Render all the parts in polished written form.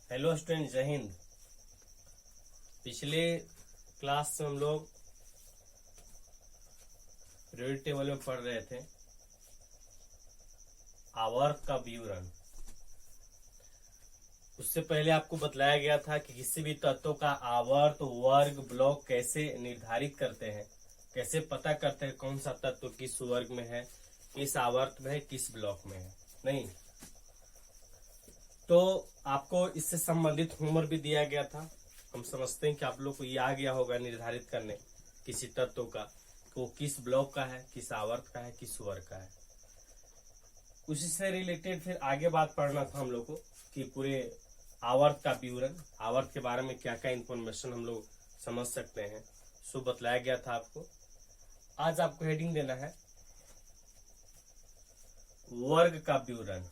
Hello student, जय हिंद। पिछले class में हम लोग पीरियोडिक टेबल में पढ़ रहे थे आवर्त का विवरण। उससे पहले आपको बतलाया गया था कि किसी भी तत्व का आवर्त, वर्ग, ब्लॉक कैसे निर्धारित करते हैं, कैसे पता करते हैं कौन सा तत्व किस वर्ग में है, किस आवर्त में है, किस ब्लॉक में है। नहीं तो आपको इससे संबंधित होमवर्क भी दिया गया था। हम समझते हैं कि आप लोग को ये आ गया होगा निर्धारित करने किसी तत्व का कि वो किस ब्लॉक का है, किस आवर्त का है, किस वर्ग का है। उसी से रिलेटेड फिर आगे बात पढ़ना था हम लोग को कि पूरे आवर्त का विवरण, आवर्त के बारे में क्या क्या इंफॉर्मेशन हम लोग समझ सकते हैं, सो बतलाया गया था आपको। आज आपको हेडिंग देना है वर्ग का विवरण।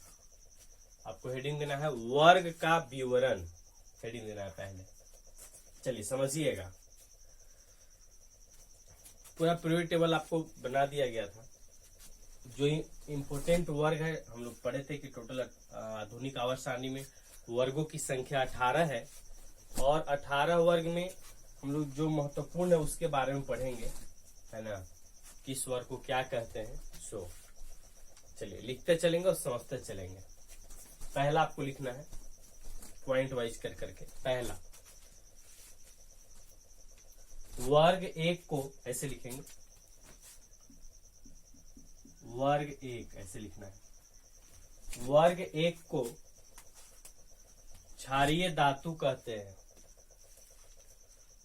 आपको हेडिंग देना है वर्ग का विवरण, हेडिंग देना है पहले। चलिए समझिएगा, पूरा पीरियोडिक टेबल आपको बना दिया गया था। जो इम्पोर्टेंट वर्ग है हम लोग पढ़े थे कि टोटल आधुनिक आवर्त सारणी में वर्गों की संख्या 18 है और 18 वर्ग में हम लोग जो महत्वपूर्ण है उसके बारे में पढ़ेंगे, है ना, किस वर्ग को क्या कहते हैं। सो चलिए लिखते चलेंगे और समझते चलेंगे। पहला आपको लिखना है पॉइंट वाइज कर करके। पहला वर्ग एक को ऐसे लिखेंगे, वर्ग एक ऐसे लिखना है। वर्ग एक को क्षारीय धातु कहते हैं।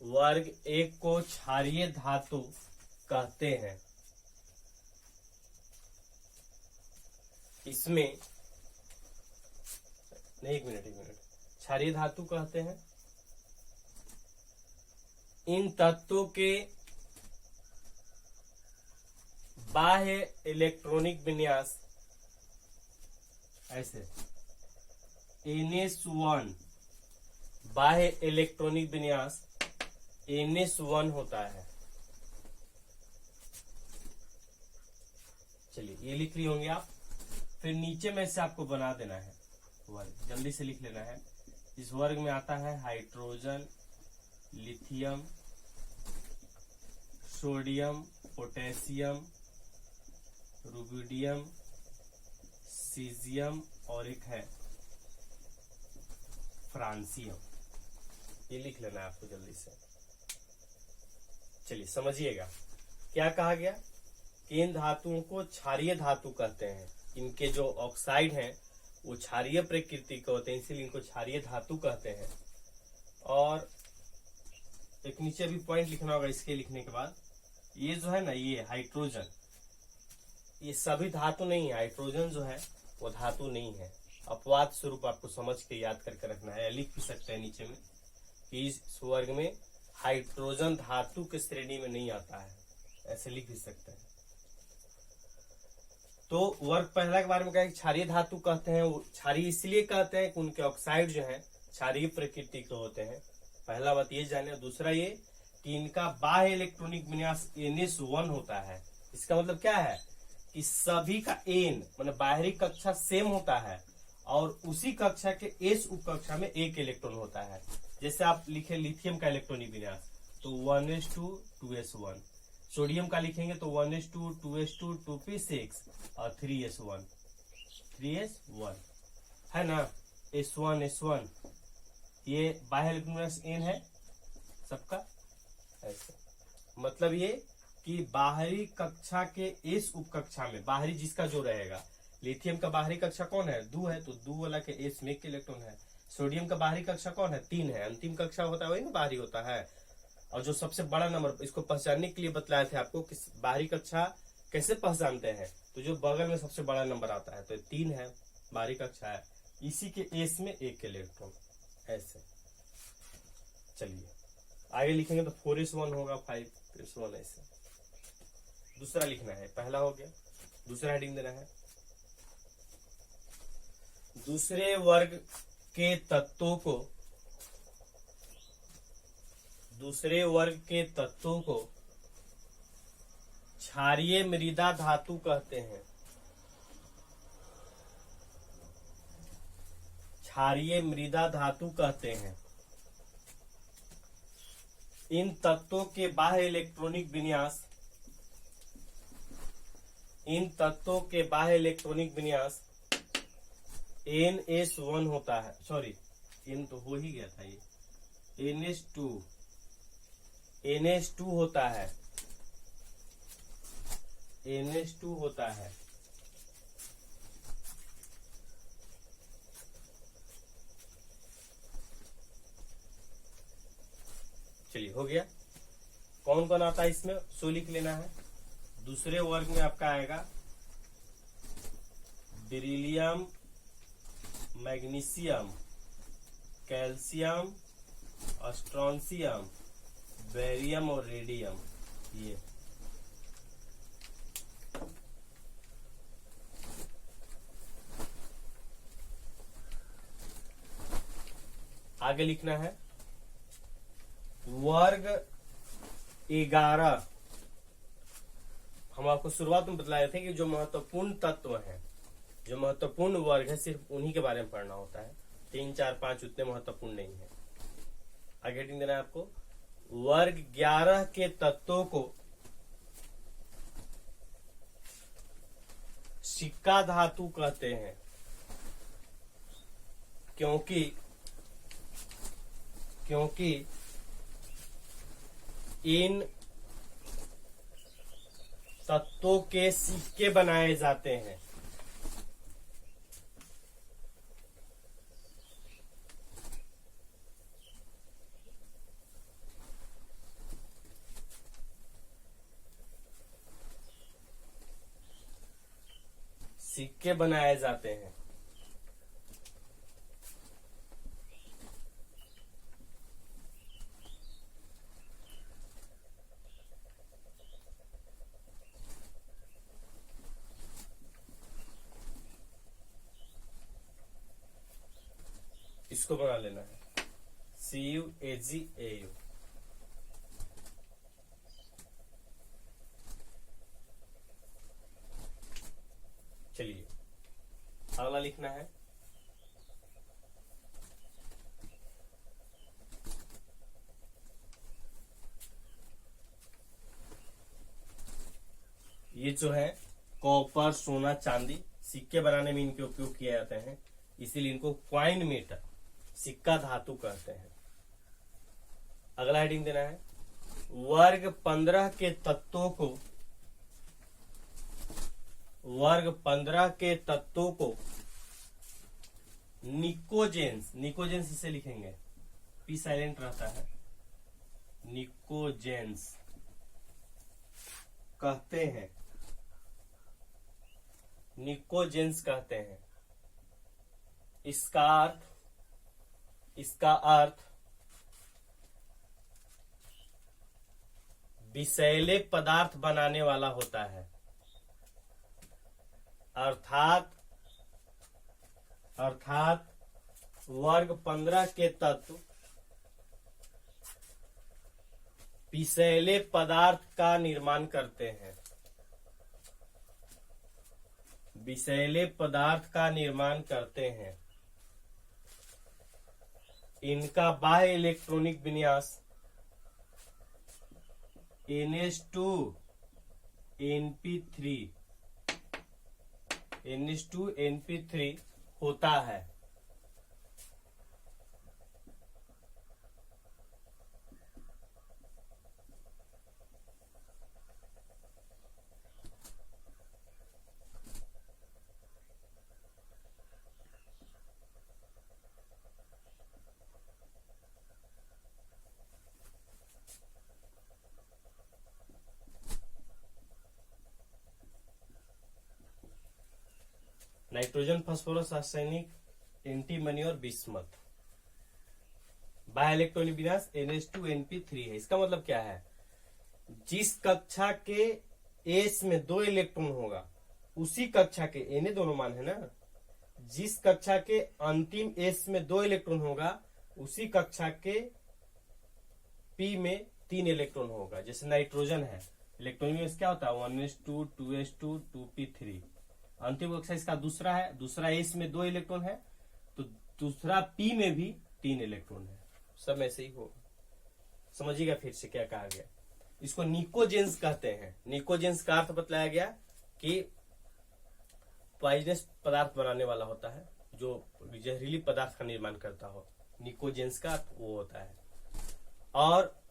वर्ग एक को क्षारीय धातु कहते हैं। इसमें एक मिनट क्षारीय धातु कहते हैं इन तत्वों के बाह्य इलेक्ट्रॉनिक विन्यास ऐसे NS1, बाह्य इलेक्ट्रॉनिक विन्यास NS1 होता है। चलिए ये लिख ली होंगे आप। फिर नीचे में से आपको बना देना है वर्ग, जल्दी से लिख लेना है। इस वर्ग में आता है hydrogen, lithium, sodium, potassium, rubidium, caesium और एक है फ्रांसियम। ये लिख लेना है आपको जल्दी से। चलिए समझिएगा क्या कहा गया कि इन धातुओं को क्षारीय धातु कहते हैं। इनके जो ऑक्साइड हैं वो क्षारीय प्रकृति के होते हैं, इसीलिए इनको क्षारीय धातु कहते हैं। और एक नीचे भी पॉइंट लिखना होगा इसके लिखने के बाद। ये जो है ना, ये हाइड्रोजन, ये सभी धातु नहीं है। हाइड्रोजन जो है वो धातु नहीं है। अपवाद स्वरूप आपको समझ के याद करके रखना है। लिख भी सकते हैं नीचे में कि इस वर्ग में हाइड्रोजन धातु के श्रेणी में नहीं आता है, ऐसे लिख भी सकते हैं। तो वर्ग पहला के बारे में क्या है, क्षारीय धातु कहते हैं। वो क्षारीय इसलिए कहते हैं कि उनके ऑक्साइड जो है क्षारीय प्रकृति के होते हैं। पहला बात ये जाने। दूसरा ये कि इनका बाह्य इलेक्ट्रॉनिक विन्यास NS1 होता है। इसका मतलब क्या है कि सभी का एन मतलब बाहरी कक्षा सेम होता है और उसी कक्षा के एस उप कक्षा में एक इलेक्ट्रॉन होता है। जैसे आप लिखे लिथियम का इलेक्ट्रॉनिक विन्यास तो 1s2 2s1। सोडियम का लिखेंगे तो 1s2 2s2 2p6 और 3s1 3s1, है ना। S1 ये बाह्य इलेक्ट्रॉन विन्यास एन है सबका। ऐसे मतलब ये कि बाहरी कक्षा के इस उप कक्षा में बाहरी जिसका जो रहेगा, लिथियम का बाहरी कक्षा कौन है, 2 है, तो 2 वाला के एस में एक इलेक्ट्रॉन है। सोडियम का बाहरी कक्षा कौन है, 3 है। अंतिम कक्षा होता है वही ना बाहरी होता है। और जो सबसे बड़ा नंबर, इसको पहचानने के लिए बतलाया था आपको कि बाहरी कक्षा कैसे पहचानते हैं, तो जो बगल में सबसे बड़ा नंबर आता है तो 3 है, बाहरी कक्षा है, इसी के एस में एक इलेक्ट्रॉन। ऐसे चलिए आगे लिखेंगे तो 4s1 होगा, 5s1 ऐसे। दूसरा लिखना है, पहला हो गया। दूसरा हेडिंग देना है दूसरे वर्ग के तत्वों को, दूसरे वर्ग के तत्वों को क्षारीय मृदा धातु कहते हैं। क्षारीय मृदा धातु कहते हैं। इन तत्वों के बाह्य इलेक्ट्रॉनिक विन्यास NS1 होता है, सॉरी N तो हो ही गया था, ये NH2 होता है, NH2 होता है। चलिए हो गया। कौन कौन आता है इसमें, सो लिख लेना है। दूसरे वर्ग में आपका आएगा beryllium, magnesium, calcium, strontium, barium और रेडियम। ये आगे लिखना है। वर्ग 11 हम आपको शुरुआत में बतलाए थे कि जो महत्वपूर्ण तत्व हैं, जो महत्वपूर्ण वर्ग है, सिर्फ उन्हीं के बारे में पढ़ना होता है। 3, 4, 5 उतने महत्वपूर्ण नहीं है। आगे हेडिंग देना है आपको, वर्ग 11 के तत्वों को सिक्का धातु कहते हैं, क्योंकि इन तत्वों के सिक्के बनाए जाते हैं। सिक्के बनाए जाते हैं। इसको बना लेना है, CUAGAU। चलिए अगला लिखना है, ये जो है कॉपर, सोना, चांदी, सिक्के बनाने में इनके उपयोग किए जाते हैं, इसीलिए इनको क्वाइन मेटल, सिक्का धातु कहते हैं। अगला हेडिंग देना है, वर्ग 15 के तत्वों को निकोजेंस इसे लिखेंगे, पी साइलेंट रहता है, निकोजेंस कहते हैं। इसका अर्थ विषैले पदार्थ बनाने वाला होता है, अर्थात वर्ग 15 के तत्व विषैले पदार्थ का निर्माण करते हैं, इनका बाह्य इलेक्ट्रॉनिक विन्यास NH2NP3 होता है। नाइट्रोजन, फास्फोरस, आर्सेनिक, एंटीमनी और बिस्मथ। बाह्य इलेक्ट्रॉनिक विन्यास NH2NP3 है। इसका मतलब क्या है, जिस कक्षा के एस में 2 इलेक्ट्रॉन होगा, उसी कक्षा के एने दोनों मान है ना, जिस कक्षा के अंतिम एस में 2 इलेक्ट्रॉन होगा, उसी कक्षा के पी में 3 इलेक्ट्रॉन होगा। जैसे नाइट्रोजन है, इलेक्ट्रॉनिक विन्यास क्या होता है, 1s2 2s2 2p3। अंतिम कक्षा इसका दूसरा है, दूसरा एस में 2 इलेक्ट्रॉन है, तो दूसरा P में भी 3 इलेक्ट्रॉन है, सब ऐसे ही होगा। समझिएगा फिर से क्या कहा गया। इसको निकोजेंस कहते हैं। निकोजेंस का अर्थ बतलाया गया कि पॉइजनस पदार्थ बनाने वाला होता है, जो जहरीली पदार्थ का निर्माण करता हो। निकोजेंस का अर्थ वो होता है। और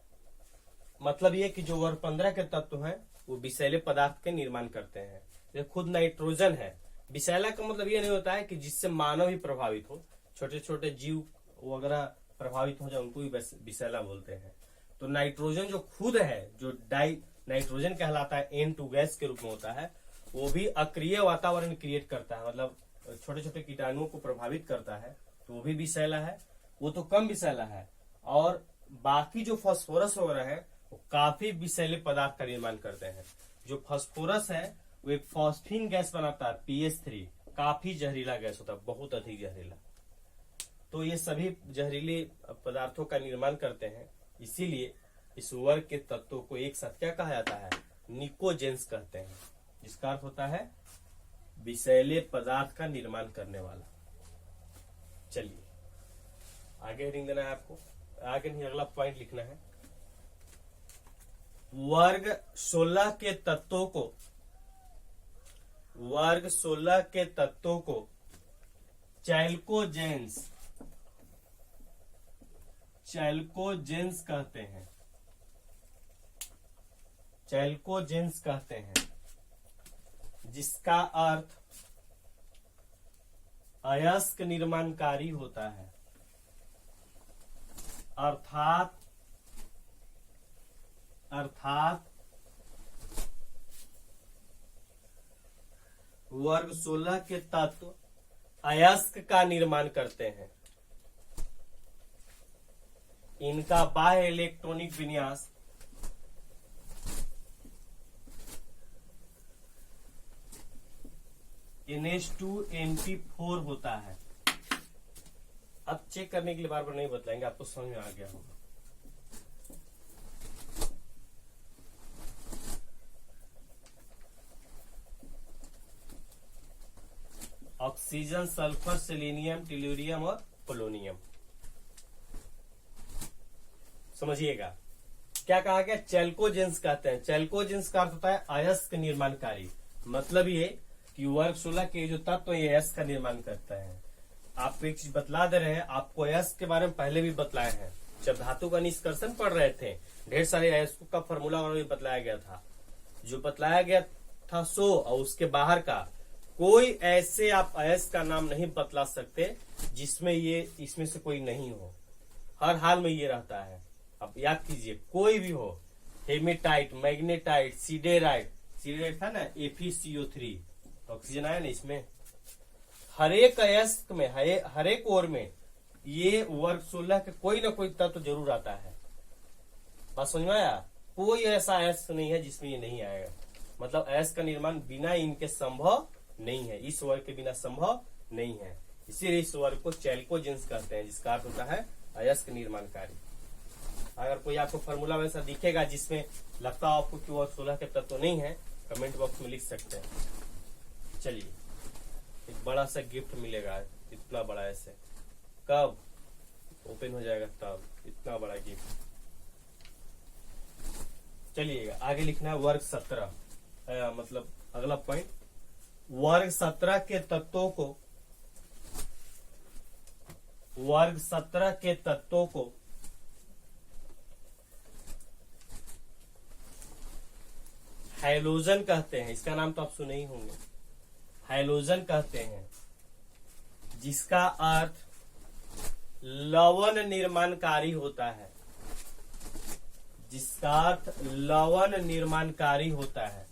मतलब ये कि जो वर्ग 15 के तत्व हैं वो विषैले पदार्थ के निर्माण करते हैं। जैसे खुद नाइट्रोजन है, विषैला का मतलब ये नहीं होता है कि जिससे मानव ही प्रभावित हो, छोटे छोटे जीव वगैरह प्रभावित हो जाए उनको भी विषैला बोलते हैं। तो नाइट्रोजन जो खुद है, जो डाई नाइट्रोजन कहलाता है, N2 गैस के रूप में होता है, वो भी अक्रिय वातावरण क्रिएट करता है, मतलब छोटे छोटे कीटाणुओं को प्रभावित करता है, तो वो भी विषैला है। वो तो कम विषैला है। और बाकी जो फास्फोरस वगैरह है वो काफी विषैले पदार्थ का निर्माण करते हैं। जो फास्फोरस है वो एक फॉस्फीन गैस बनाता है, PH3, काफी जहरीला गैस होता है, बहुत अधिक जहरीला। तो ये सभी जहरीले पदार्थों का निर्माण करते हैं। इसीलिए इस वर्ग के तत्वों को एक साथ क्या कहा जाता है? निकोजेंस कहते हैं, जिसका अर्थ होता है विषैले पदार्थ का निर्माण करने वाला। चलिए आगे हेडिंग देना है आपको, आगे नहीं अगला पॉइंट लिखना है। वर्ग 16 के तत्वों को चैल्कोजेंस कहते हैं, जिसका अर्थ अयस्क निर्माणकारी होता है। अर्थात वर्ग 16 के तत्व अयस्क का निर्माण करते हैं। इनका बाह्य इलेक्ट्रॉनिक विन्यास NH2NP4 होता है। अब चेक करने के लिए बार बार नहीं बतलाएंगे, आपको समझ में आ गया होगा। ऑक्सीजन, सल्फर, सेलेनियम, टेल्यूरियम और पोलोनियम। समझिएगा क्या कहा गया? चैल्कोजेंस कहते हैं। चैल्कोजेंस का अर्थ होता है अयस्क निर्माणकारी। मतलब ये कि वर्ग 16 के जो तत्व ये अयस्क का निर्माण करते हैं। आपको एक चीज बतला दे रहे हैं, आपको अयस्क के बारे में पहले भी बतलाए हैं। जब धातु का निष्कर्षण पढ़ रहे थे, ढेर सारे अयस्कों का फॉर्मूला भी बतलाया गया था। जो बतलाया गया था सो, और उसके बाहर का कोई ऐसे आप अयस्क का नाम नहीं बतला सकते जिसमें ये इसमें से कोई नहीं हो। हर हाल में ये रहता है। अब याद कीजिए, कोई भी हो, हेमेटाइट, मैग्नेटाइट, सीडेराइट था ना, FeCO3, ऑक्सीजन आया ना इसमें। हर एक अयस्क में, हर एक ओर में ये वर्ग 16 के कोई ना कोई तत्व जरूर आता है। बात समझ में आया? कोई ऐसा अयस्क नहीं है जिसमें ये नहीं आएगा। मतलब अयस्क का निर्माण बिना इनके संभव नहीं है, इस वर्ग के बिना संभव नहीं है। इसीलिए इस वर्ग को चैल्कोजेंस कहते हैं, जिसका अर्थ होता है अयस्क निर्माणकारी। अगर कोई आपको फॉर्मूला वैसा दिखेगा जिसमें लगता हो आपको कि वर्ग 16 के तत्व नहीं है, कमेंट बॉक्स में लिख सकते हैं। चलिए, एक बड़ा सा गिफ्ट मिलेगा, इतना बड़ा ऐसे। कब ओपन हो जाएगा तब, इतना बड़ा गिफ्ट। चलिएगा आगे लिखना है वर्ग 17, मतलब अगला पॉइंट। वर्ग 17 के तत्वों को हैलोजन कहते हैं। इसका नाम तो आप सुने ही होंगे, हैलोजन कहते हैं, जिसका अर्थ लवण निर्माणकारी होता है। जिसका अर्थ लवण निर्माणकारी होता है।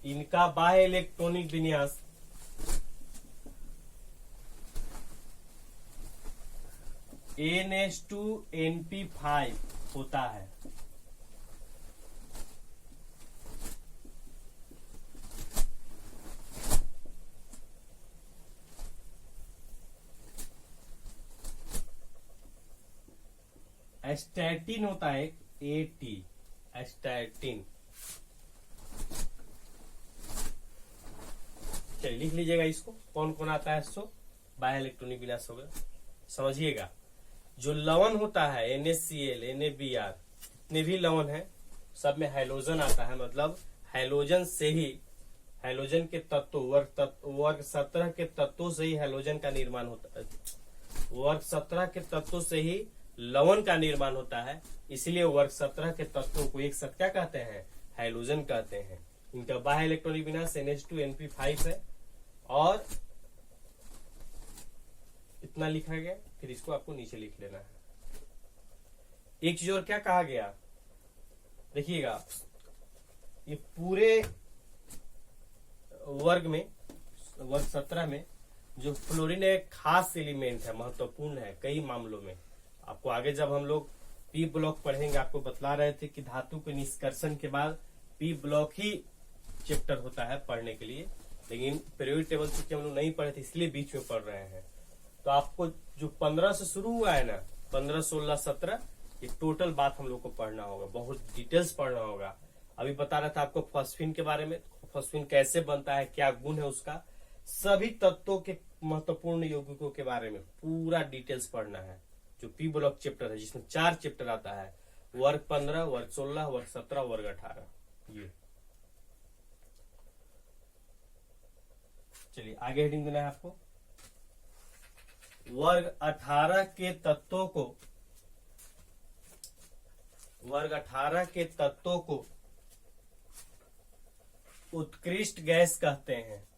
इनका बाह्य इलेक्ट्रॉनिक विन्यास NH2NP5 होता है। एस्टैटिन होता है, AT, एस्टैटिन। चलिए लिख लीजिएगा इसको, कौन कौन आता है। सो बाह्य इलेक्ट्रॉनिक विन्यास हो गया। समझिएगा, जो लवण होता है NaCl, NaBr, जितने भी लवण है सब में हैलोजन आता है। मतलब हैलोजन से ही, हैलोजन के तत्व वर्ग 17 के तत्वों से ही हैलोजन का निर्माण होता है। वर्ग 17 के तत्वों से ही लवण का निर्माण होता है। इसलिए वर्ग 17 के तत्वों को एक साथ क्या कहते हैं, हैलोजन कहते हैं। इनका बाह्य इलेक्ट्रॉनिक विन्यास NH2NP5 है। और इतना लिखा गया, फिर इसको आपको नीचे लिख लेना है। एक चीज और क्या कहा गया, देखिएगा, ये पूरे वर्ग में, वर्ग 17 में जो फ्लोरीन एक खास एलिमेंट है, महत्वपूर्ण है कई मामलों में। आपको आगे जब हम लोग पी ब्लॉक पढ़ेंगे, आपको बतला रहे थे कि धातु के निष्कर्षण के बाद पी ब्लॉक ही चैप्टर होता है पढ़ने के लिए, लेकिन पीरियोडिक टेबल चूंकि हम लोग नहीं पढ़े थे इसलिए बीच में पढ़ रहे हैं। तो आपको जो 15 से शुरू हुआ है ना, 15, 16, 17, ये टोटल बात हम लोग को पढ़ना होगा, बहुत डिटेल्स पढ़ना होगा। अभी बता रहा था आपको फॉस्फीन के बारे में, फॉस्फीन कैसे बनता है, क्या गुण है उसका, सभी तत्वों के महत्वपूर्ण यौगिकों के बारे में पूरा डिटेल्स पढ़ना है। जो पी ब्लॉक चैप्टर है जिसमें 4 चैप्टर आता है, वर्ग 15, वर्ग 16, वर्ग 17, वर्ग 18। ये चलिए आगे हेडिंग देना है आपको। वर्ग 18 के तत्वों को, वर्ग 18 के तत्वों को उत्कृष्ट गैस कहते हैं,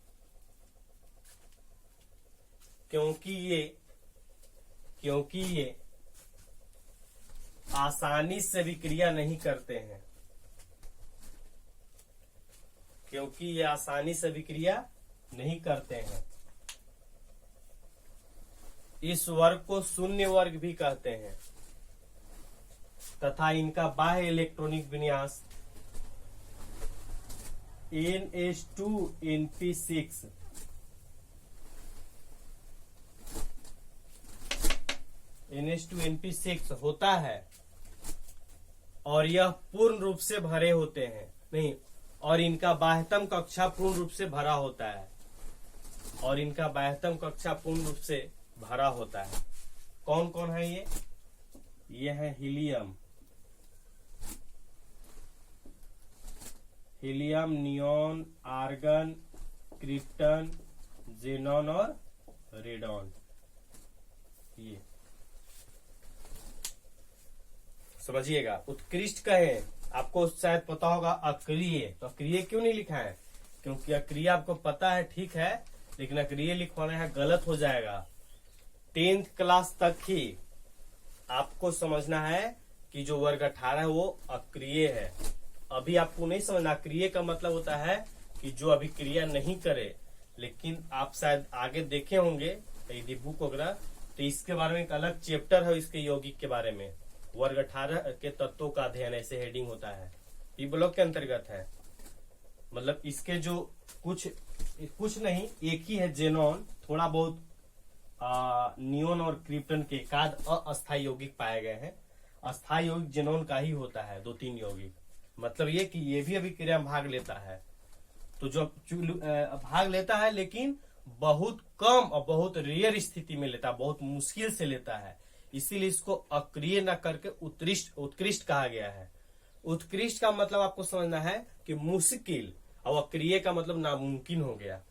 क्योंकि ये आसानी से विक्रिया नहीं करते हैं, क्योंकि ये आसानी से विक्रिया नहीं करते हैं। इस वर्ग को शून्य वर्ग भी कहते हैं तथा इनका बाह्य इलेक्ट्रॉनिक विन्यास NH2NP6 NH2NP6 होता है और यह पूर्ण रूप से भरे होते हैं, नहीं, और इनका बाह्यतम कक्षा पूर्ण रूप से भरा होता है, और इनका बाह्यतम कक्षा पूर्ण रूप से भरा होता है। कौन कौन है ये है helium, neon, argon, krypton, xenon और रेडॉन। ये समझिएगा। उत्कृष्ट कहे, आपको शायद पता होगा अक्रिय, तो अक्रिय क्यों नहीं लिखा है, क्योंकि अक्रिय आपको पता है ठीक है, लेकिन अक्रिय लिखवाना है गलत हो जाएगा। 10th क्लास तक ही आपको समझना है कि जो वर्ग 18 है वो अक्रिय है। अभी आपको नहीं समझना, अक्रिय का मतलब होता है कि जो अभी क्रिया नहीं करे, लेकिन आप शायद आगे देखे होंगे यदि बुक वगैरह, तो इसके बारे में एक अलग चैप्टर है, इसके यौगिक के बारे में, वर्ग 18 के तत्वों का अध्ययन, ऐसे हेडिंग होता है, पी ब्लॉक के अंतर्गत है। मतलब इसके जो कुछ नहीं, एक ही है जेनॉन, थोड़ा बहुत नियोन और क्रिप्टन के एकाध अस्थायी यौगिक पाए गए हैं। अस्थायी यौगिक जेनॉन का ही होता है, 2-3 यौगिक। मतलब ये कि ये भी अभिक्रिया में भाग लेता है, तो जो भाग लेता है लेकिन बहुत कम और बहुत रेयर स्थिति में लेता है, बहुत मुश्किल से लेता है, इसीलिए इसको अक्रिय न करके उत्कृष्ट कहा गया है। उत्कृष्ट का मतलब आपको समझना है कि मुश्किल, और अक्रिय का मतलब नामुमकिन हो गया।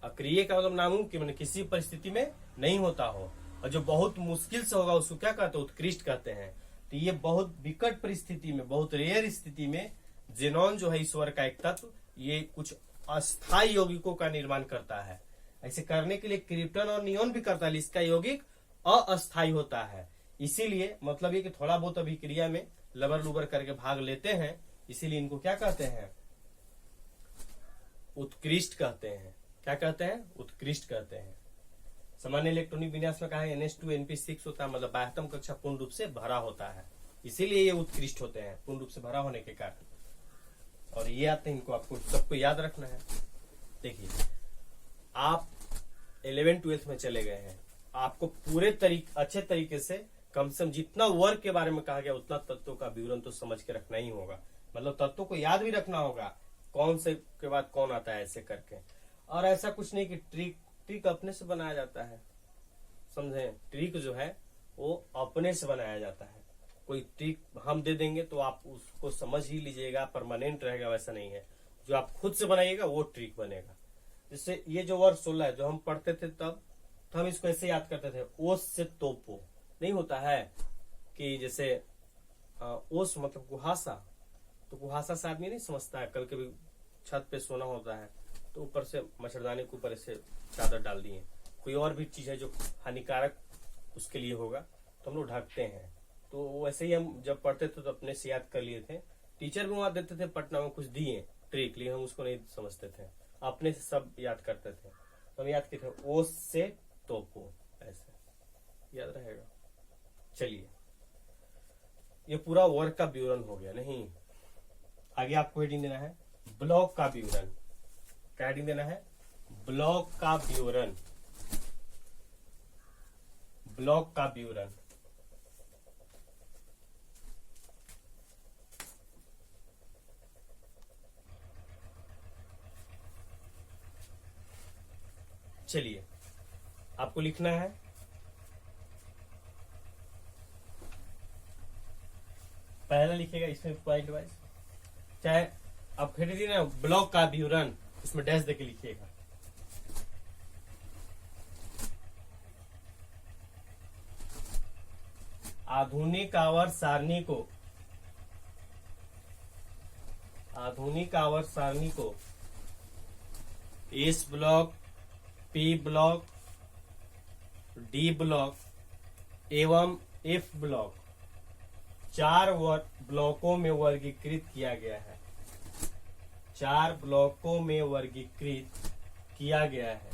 अक्रिय का मतलब नामुमकिन, मैंने किसी परिस्थिति में नहीं होता हो, और जो बहुत मुश्किल से होगा उसको क्या कहते हैं, उत्कृष्ट कहते हैं। तो ये बहुत विकट परिस्थिति में, बहुत रेयर स्थिति में जेनॉन जो है ईश्वर का एक तत्व, ये कुछ अस्थायी यौगिकों का निर्माण करता है। ऐसे करने के लिए क्रिप्टन और नियोन भी करता है, इसका यौगिक अस्थायी होता है। इसीलिए मतलब ये कि थोड़ा बहुत अभिक्रिया में लबर लुबर करके भाग लेते हैं, इसीलिए इनको क्या कहते हैं, उत्कृष्ट कहते हैं। क्या कहते हैं, उत्कृष्ट कहते हैं। सामान्य इलेक्ट्रॉनिक विन्यास में कहा है NH2NP6 होता है, मतलब बाह्यतम कक्षा पूर्ण रूप से भरा होता है, इसीलिए ये उत्कृष्ट होते हैं, पूर्ण रूप से भरा होने के कारण। और ये आते हैं, इनको आपको सबको याद रखना है। देखिए, आप 11th-12th में चले गए हैं, आपको पूरे अच्छे तरीके से कम से कम जितना वर्ग के बारे में कहा गया उतना तत्वों का विवरण तो समझ के रखना ही होगा। मतलब तत्वों को याद भी रखना होगा, कौन से के बाद कौन आता है, ऐसे करके। और ऐसा कुछ नहीं कि ट्रिक अपने से बनाया जाता है, समझे। ट्रिक जो है वो अपने से बनाया जाता है। कोई ट्रिक हम दे देंगे तो आप उसको समझ ही लीजिएगा, परमानेंट रहेगा, वैसा नहीं है। जो आप खुद से बनाइएगा वो ट्रिक बनेगा। जैसे ये जो वर्ड 16 है जो हम पढ़ते थे तब, तो हम इसको ऐसे याद करते थे, ओस से तोपो। नहीं होता है कि जैसे ओस मतलब कुहासा, तो कुहासा से आदमी नहीं समझता है। कल कभी छत पे सोना होता है तो ऊपर से मच्छरदानी के ऊपर ऐसे चादर डाल दिए, कोई और भी चीज है जो हानिकारक उसके लिए होगा तो हम लोग ढकते हैं। तो वैसे ही हम जब पढ़ते थे तो अपने से याद कर लिए थे। टीचर भी वहां देते थे पटना में कुछ दिए ट्रिक, लिए हम उसको नहीं समझते थे, अपने से सब याद करते थे। तो हम याद किए थे, ओस से तोपो, ऐसे याद रहेगा। चलिए, ये पूरा वर्क का विवरण हो गया। नहीं, आगे आपको हेडिंग देना है ब्लॉक का विवरण। क्या हेडिंग देना है? ब्लॉक का विवरण। ब्लॉक का विवरण। चलिए, आपको लिखना है पहला लिखेगा इसमें पॉइंट वाइज, चाहे आप खेल दी ना ब्लॉक का विवरण, इसमें डैश देके लिखिएगा। आधुनिक आवर्त सारणी को, आधुनिक आवर्त सारणी को S block, P block, D block एवं एफ ब्लॉक 4 ब्लॉकों में वर्गीकृत किया गया है। 4 ब्लॉकों में वर्गीकृत किया गया है,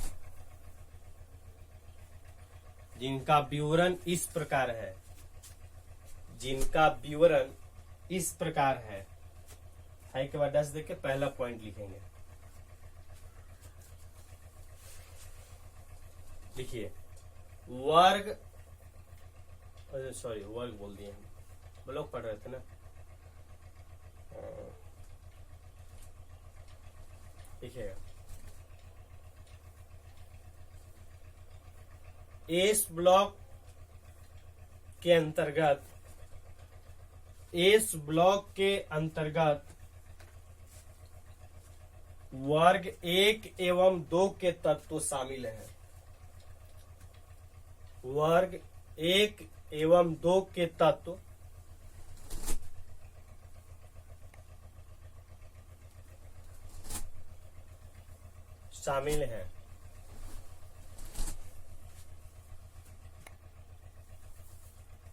जिनका विवरण इस प्रकार है। जिनका विवरण इस प्रकार है के बाद 10 देके पहला पॉइंट लिखेंगे। लिखिए, वर्ग, सॉरी वर्ग बोल दिए हम, ब्लॉक पढ़ रहे थे ना। लिखिएगा, एस ब्लॉक के अंतर्गत, एस ब्लॉक के अंतर्गत वर्ग 1 एवं 2 के तत्व शामिल हैं। वर्ग 1 एवं 2 के तत्व शामिल हैं।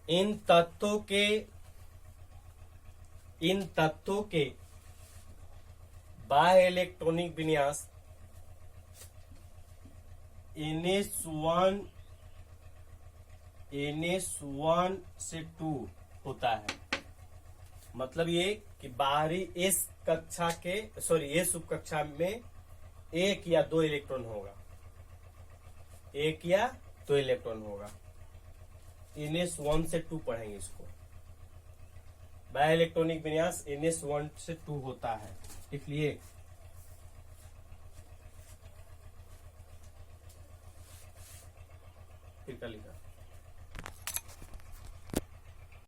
इन तत्वों के बाह्य इलेक्ट्रॉनिक विन्यास NS1 से 2 होता है। मतलब ये कि बाहरी एस कक्षा के, सॉरी एस उप कक्षा में 1 या 2 इलेक्ट्रॉन होगा, 1 या 2 इलेक्ट्रॉन होगा। NS1 से 2 पढ़ेंगे इसको। बाह्य इलेक्ट्रॉनिक विन्यास NS1 से 2 होता है। इसलिए फिर क्या लिखा?